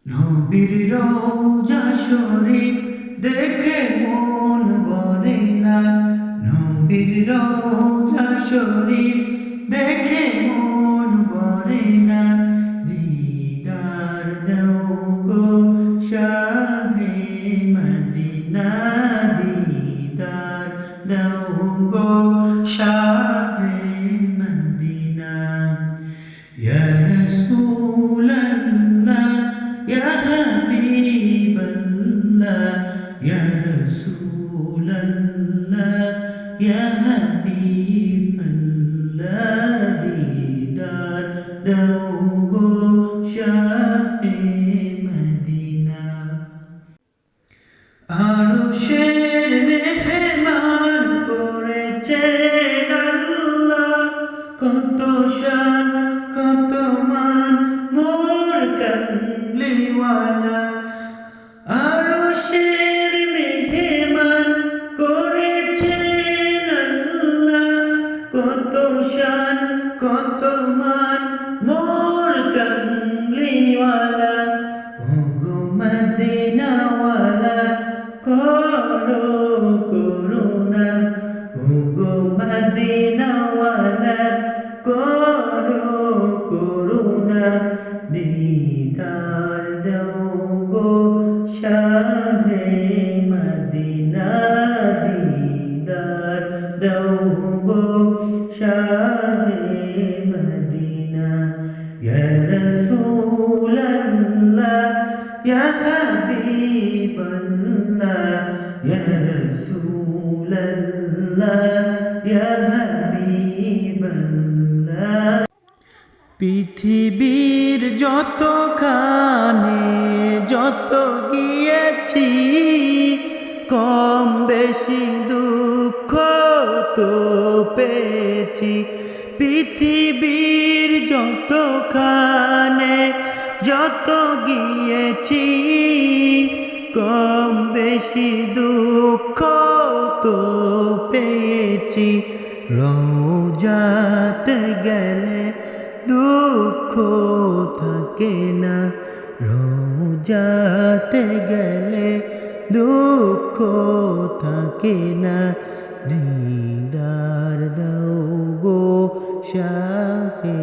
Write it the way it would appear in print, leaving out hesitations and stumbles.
নবীর রওজা শরীফ দেখে মন ভরে না। নবীর রওজা শরীফ দেখে মন ভরে না। দিদার দাও গো শাহে মদিনা, দিদার দাও গো শাহে মদিনা। ইয়া রাসূলাল্লাহ ইয়া হাবিবাল্লাহ, ইয়া রাসূলাল্লাহ ইয়া হাবিবাল্লাহ, দিদার দাও গো শাহে মদিনা। আরশের মেহমান করেছেন আল্লাহ, কত শান কত মান মোর কামলিওয়ালা। আরশের মেহমান করেছেন আল্লাহ, কত শান কত মান মোর কামলিওয়ালা। ওগো মদিনাওয়ালা করো করুণা, ওগো মদিনাওয়ালা করো করুণা। দিদার দাও গো শাহে মদিনা, দিদার দাও গো শাহে মদিনা। ইয়া রাসূলাল্লাহ ইয়া হাবিবাল্লাহ, ইয়া রাসূলাল্লাহ ইয়া হাবিবাল্লাহ। পৃথিবীর যতখানে যত গিয়েছি, কম বেশি দুঃখ তো পেয়েছি। পৃথিবীর যতখানে যত গিয়েছি, কম বেশি দুঃখ তো পেয়েছি। রওজাতে গেলে দুঃখ থাকে না, রওজাতে গেলে দুঃখ থাকে না। দিদার দাও গো শাহে